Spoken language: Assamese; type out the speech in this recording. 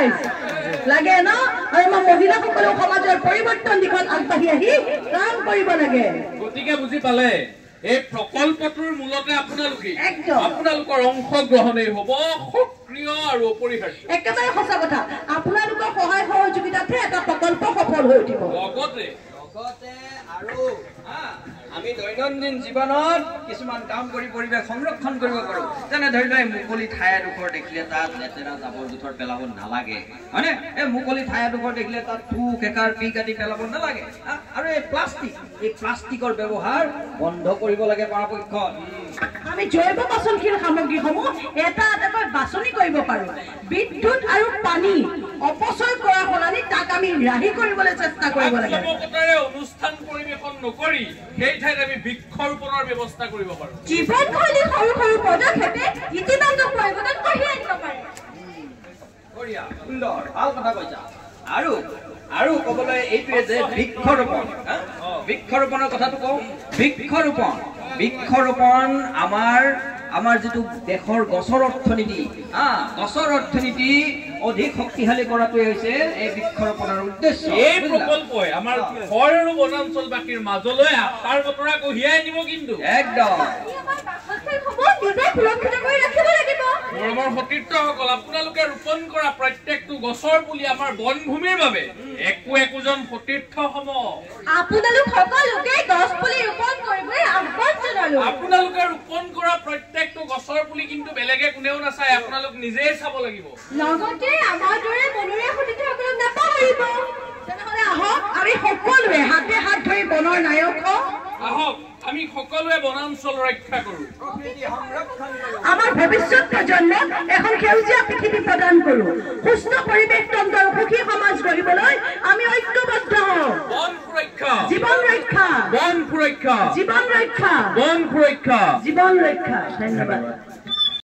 ৰাইজ লাগে ন আৰু আমাৰ মহিলাসকলেও সমাজৰ পৰিৱৰ্তন দিশত আগবাঢ়ি আহি কাম কৰিব লাগে গতিকে বুজি পালে এই প্ৰকল্পটোৰ মূলতে আপোনালোকৰ অংশগ্ৰহণেই হ'ব সক্ৰিয় আৰু অপৰিহাৰ্য একেবাৰে সঁচা কথা আপোনালোকৰ সহায় সহযোগিতাতহে এটা প্ৰকল্প সফল হৈ উঠিব লগতে আৰু আমি দৈনন্দিন জীৱনত কিছুমান কাম কৰি পৰিৱেশ সংৰক্ষণ কৰিব পাৰোঁ যেনে ধৰি লওক মুকলি ঠাই এডোখৰ দেখিলে তাত লেতেৰা জাবৰ জোথৰ পেলাব নালাগে হয়নে এই মুকলি ঠাই এডোখৰ দেখিলে তাত থুক একাৰ পিক আদি পেলাব নালাগে আৰু এই প্লাষ্টিকৰ ব্যৱহাৰ বন্ধ কৰিব লাগে পৰাপক্ষত আমি জৈৱ পচনশীল সামগ্ৰীসমূহ এটা এটাকৈ বাছনি কৰিব পাৰোঁ বিদ্যুৎ আৰু পানী অপচয় কৰাৰ সলনি তাক আমি ৰাহি কৰিবলৈ চেষ্টা কৰিব লাগে অনুষ্ঠান পৰিৱেশন নকৰি সেই ঠাইত আমি বৃক্ষৰোপণৰ ব্যৱস্থা কৰিব পাৰোঁ জীৱনশৈলী সৰু সৰু পদক্ষেপে ইতিবাচক পৰিৱৰ্তন কঢ়িয়াই আনিব পাৰে বঢ়িয়া সুন্দৰ ভাল কথা কৈছা আৰু ক'বলৈ এইটোৱে যে বৃক্ষৰোপণৰ কথাটো কওঁ বৃক্ষৰোপণ আমাৰ যিটো দেশৰ গছৰ অৰ্থনীতি অধিক শক্তিশালী কৰাটোৱে হৈছে এই বৃক্ষৰোপণৰ উদ্দেশ্য এই প্ৰকল্পই আমাৰ ঘৰ আৰু বনাঞ্চলবাসীৰ মাজলৈ আশাৰ বতৰা কঢ়িয়াই আনিব কিন্তু একদম মৰমৰ সতীৰ্থসকল আপোনালোকে ৰোপণ কৰা প্ৰত্যেকটো গছৰ পুলি আমাৰ বনভূমিৰ বাবে একোজন সতীৰ্থ সম আপোনালোক সকলোকে গছ পুলি ৰোপণ কৰিবলৈ আহ্বান জনালো আপোনালোকে ৰোপণ কৰা প্ৰত্যেকটো গছৰ পুলি কিন্তু বেলেগে কোনেও নাচায় আপোনালোক নিজেই চাব লাগিব লগতে আমাৰ দৰে বনৰীয়া সতীৰ্থসকলক নাপাহৰিব তেনেহ'লে আহক আমি সকলোৱে হাতে হাত ধৰি বনৰ নায়ক হওঁ আহক আমি সকলোৱে বনাঞ্চল ৰক্ষা কৰোঁ আমাৰ ভৱিষ্যত প্ৰজন্মক এখন সেউজীয়া পৃথিৱী প্ৰদান কৰোঁ সুস্থ পৰিৱেশ তন্ত্ৰ আৰু সুখী সমাজ গঢ়িবলৈ আমি ঐক্যবদ্ধ হওঁ বন সুৰক্ষা জীৱন ৰক্ষা বন সুৰক্ষা জীৱন ৰক্ষা বন সুৰক্ষা জীৱন ৰক্ষা ধন্যবাদ